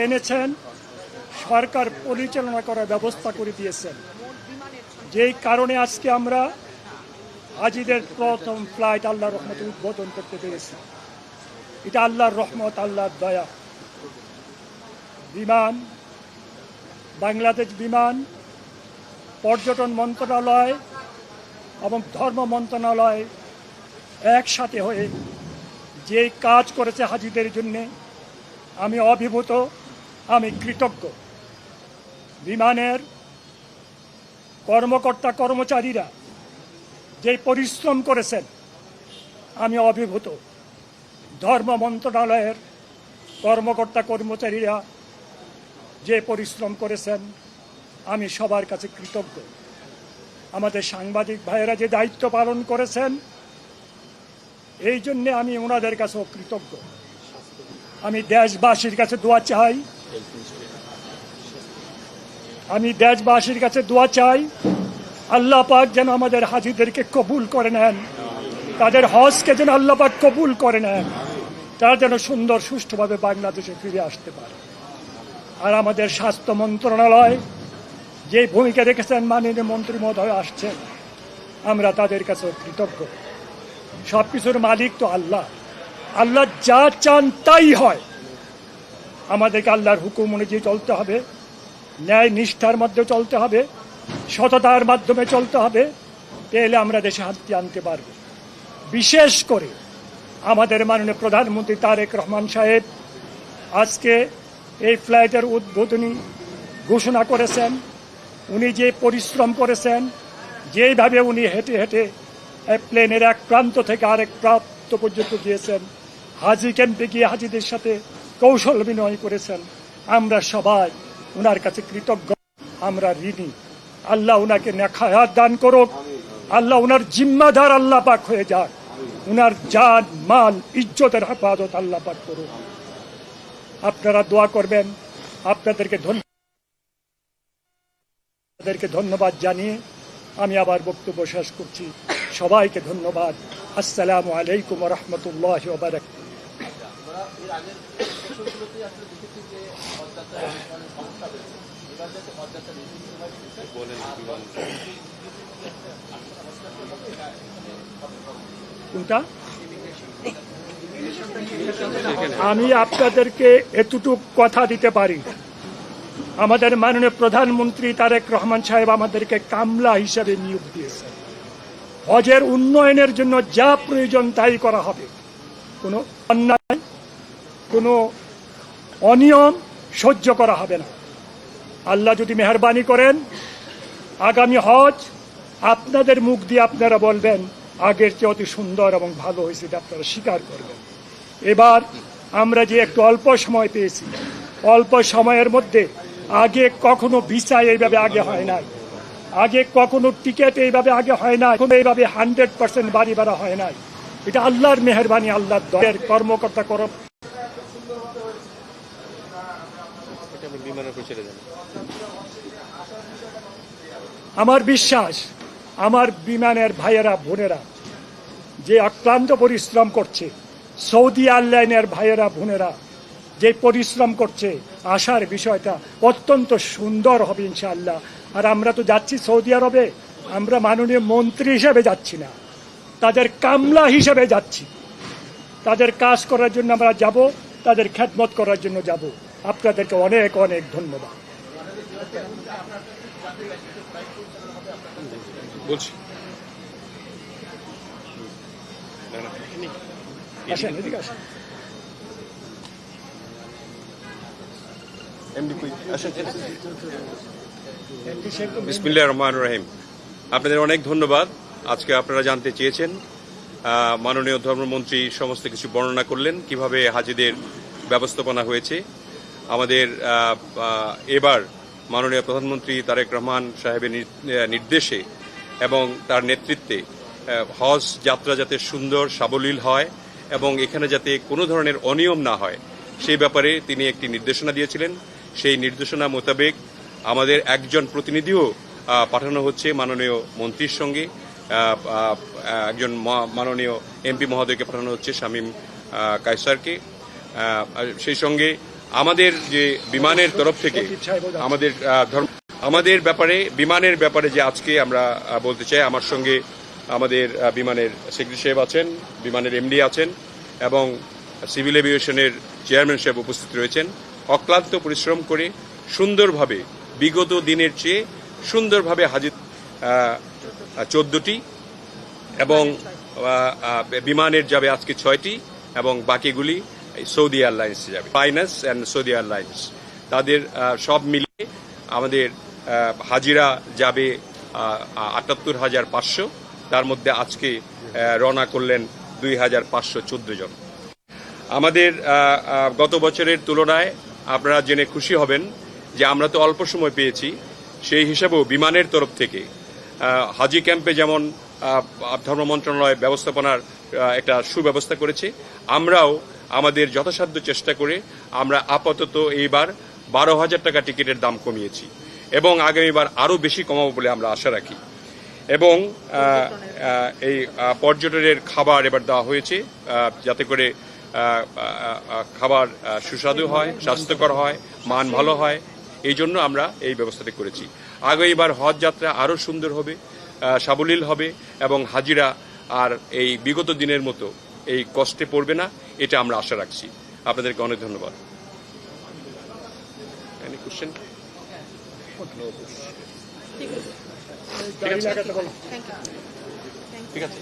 এনেছেন, সরকার পরিচালনা করার ব্যবস্থা করে দিয়েছেন, যেই কারণে আজকে আমরা হাজিদের প্রথম ফ্লাইট আল্লাহর রহমতে উদ্বোধন করতে পেরেছি। এটা আল্লাহর রহমত, আল্লাহর দয়া। বিমান, বাংলাদেশ বিমান, পর্যটন মন্ত্রণালয় এবং ধর্ম মন্ত্রণালয় একসাথে হয়ে যে কাজ করেছে হাজিদের জন্যে, আমি অভিভূত, আমি কৃতজ্ঞ। বিমানের কর্মকর্তা কর্মচারীরা যে পরিশ্রম করেছেন, আমি অভিভূত। ধর্ম মন্ত্রণালয়ের কর্মকর্তা কর্মচারীরা যে পরিশ্রম করেছেন, আমি সবার কাছে কৃতজ্ঞ। আমাদের সাংবাদিক ভাইয়েরা যে দায়িত্ব পালন করেছেন, এই জন্যে আমি ওনাদের কাছেও কৃতজ্ঞ। আমি দেশবাসীর কাছে দোয়া চাই, আল্লাহ পাক যেন আমাদের হাজিদেরকে কবুল করে নেন, তাদের হজকে যেন আল্লাহ পাক কবুল করে নেন, তারা যেন সুন্দর সুষ্ঠুভাবে বাংলাদেশে ফিরে আসতে পারে। আর আমাদের স্বাস্থ্য মন্ত্রণালয় যে ভূমিকা রেখেছেন, মাননীয় মন্ত্রী মহোদয় আসছেন, আমরা তাদের কাছেও কৃতজ্ঞ। সবকিছুর মালিক তো আল্লাহ, আল্লাহ যা চান তাই হয়। আমাদেরকে আল্লাহর হুকুম অনুযায়ী চলতে হবে, ন্যায় নিষ্ঠার মধ্যে চলতে হবে, সততার মাধ্যমে চলতে হবে, তাহলে আমরা দেশে শান্তি আনতে পারব। বিশেষ করে আমাদের মাননীয় প্রধানমন্ত্রী তারেক রহমান সাহেব আজকে এই ফ্লাইটের উদ্বোধনী ঘোষণা করেছেন। উনি যে পরিশ্রম করেছেন, যেভাবে উনি হেঁটে হেঁটে প্লেনের এক প্রান্ত থেকে আরেক প্রান্ত পর্যন্ত গিয়েছেন, হাজি ক্যাম্পে গিয়ে হাজিদের সাথে কৌশল বিনিময় করেছেন, আমরা সবাই উনার কাছে কৃতজ্ঞ, আমরা ঋণী। আল্লাহ উনাকে নেখায়াত দান করুক, আল্লাহ উনার জিম্মাদার আল্লাহ পাক হয়ে যাক, উনার জান মাল ইজ্জতের হেফাজত আল্লাহ পাক করুক। আপনারা দোয়া করবেন। আপনাদেরকে ধন্যবাদ জানিয়ে আমি আবার বক্তব্য শেষ করছি। সবাইকে ধন্যবাদ। আসসালামু আলাইকুম ওয়া রাহমাতুল্লাহি ওয়া বারাকাতুহু। আমি আপনাদেরকে এতটুক কথা দিতে পারি, আমাদের মাননীয় প্রধানমন্ত্রী তারেক রহমান সাহেব আমাদেরকে কামলা হিসাবে নিয়োগ দিয়েছেন। হজের উন্নয়নের জন্য যা প্রয়োজন তাই করা হবে। কোনো অন্যায়, কোনো অনিয়ম সহ্য করা হবে না। আল্লাহ যদি মেহেরবানি করেন, আগামী হজ আপনাদের মুখ দিয়ে আপনারা বলবেন আগের চেয়ে অতি সুন্দর এবং ভালো হয়েছে, এটা আপনারা স্বীকার করবেন। এবার আমরা যে একটু অল্প সময় পেয়েছি, অল্প সময়ের মধ্যে আগে কখনো ভিসা এইভাবে আগে হয় নাই, আগে কখনো টিকিট এইভাবে আগে হয় নাই, এইভাবে 100% বাড়ি ভাড়া হয় নাই। এটা আল্লাহর মেহেরবানি, আল্লাহর দয়ার। কর্মকর্তা আমার বিশ্বাস, আমার বিমানের ভাইয়েরা বোনেরা যে অক্লান্ত পরিশ্রম করছে, সৌদি এয়ারলাইনের ভাইয়েরা বোনেরা যে পরিশ্রম করছে, আসার বিষয়টা অত্যন্ত সুন্দর হবে ইনশাআল্লাহ। আর আমরা তো যাচ্ছি সৌদি আরবে, আমরা মাননীয় মন্ত্রী হিসেবে যাচ্ছি না, তাদের কামলা হিসেবে যাচ্ছি। তাদের কাজ করার জন্য আমরা যাব, তাদের খেদমত করার জন্য যাব। আপনাদেরকে অনেক অনেক ধন্যবাদ। বিসমিল্লাহির রহমানির রহিম। আপনাদের অনেক ধন্যবাদ। আজকে আপনারা জানতে চেয়েছেন, মাননীয় ধর্মমন্ত্রী সমস্ত কিছু বর্ণনা করলেন কিভাবে হাজিদের ব্যবস্থাপনা হয়েছে। আমাদের এবার মাননীয় প্রধানমন্ত্রী তারেক রহমান সাহেবের নির্দেশে এবং তার নেতৃত্বে হজ যাত্রা যাতে সুন্দর সাবলীল হয় এবং এখানে যাতে কোনো ধরনের অনিয়ম না হয়, সেই ব্যাপারে তিনি একটি নির্দেশনা দিয়েছিলেন। সেই নির্দেশনা মোতাবেক আমাদের একজন প্রতিনিধিও পাঠানো হচ্ছে মাননীয় মন্ত্রীর সঙ্গে, একজন মাননীয় এমপি মহোদয়কে পাঠানো হচ্ছে, শামীম কায়সারকে। সেই সঙ্গে আমাদের যে বিমানের তরফ থেকে আমাদের ব্যাপারে বিমানের ব্যাপারে যে আজকে আমরা বলতে চাই, আমার সঙ্গে আমাদের বিমানের সেক্রেটারি সাহেব আছেন, বিমানের এমডি আছেন এবং সিভিল এভিয়েশনের চেয়ারম্যান সাহেব উপস্থিত রয়েছেন। অক্লান্ত পরিশ্রম করে সুন্দরভাবে বিগত দিনের চেয়ে সুন্দরভাবে হাজির 14টি এবং বিমানের যাবে আজকে 6টি এবং বাকিগুলি সৌদি এয়ারলাইন্স যাবে, ফাইন্যান্স অ্যান্ড সৌদি এয়ারলাইন্স। তাদের সব মিলিয়ে আমাদের হাজিরা যাবে ৭৮,৫০০। তার মধ্যে আজকে রওনা করলেন ২,৫১৪ জন। আমাদের গত বছরের তুলনায় আপনারা জেনে খুশি হবেন যে আমরা তো অল্প সময় পেয়েছি, সেই হিসাবেও বিমানের তরফ থেকে হাজি ক্যাম্পে যেমন ধর্ম মন্ত্রণালয় ব্যবস্থাপনার একটা সুব্যবস্থা করেছে, আমরাও আমাদের যথাসাধ্য চেষ্টা করে আমরা আপাতত এইবার ১২,০০০ টাকা টিকিটের দাম কমিয়েছি এবং আগামীবার আরও বেশি কমাবো বলে আমরা আশা রাখি। এবং এই পর্যটনের খাবার এবার দেওয়া হয়েছে যাতে করে খাবার সুস্বাদু হয়, স্বাস্থ্যকর হয়, মান ভালো হয়, এই জন্য আমরা এই ব্যবস্থাটি করেছি। আগামীবার হজ যাত্রা আরও সুন্দর হবে, সাবলীল হবে এবং হাজিরা আর এই বিগত দিনের মতো এই কষ্টে পড়বে না, এটা আমরা আশা রাখছি। আপনাদেরকে অনেক ধন্যবাদ। Any question? ঠিক আছে।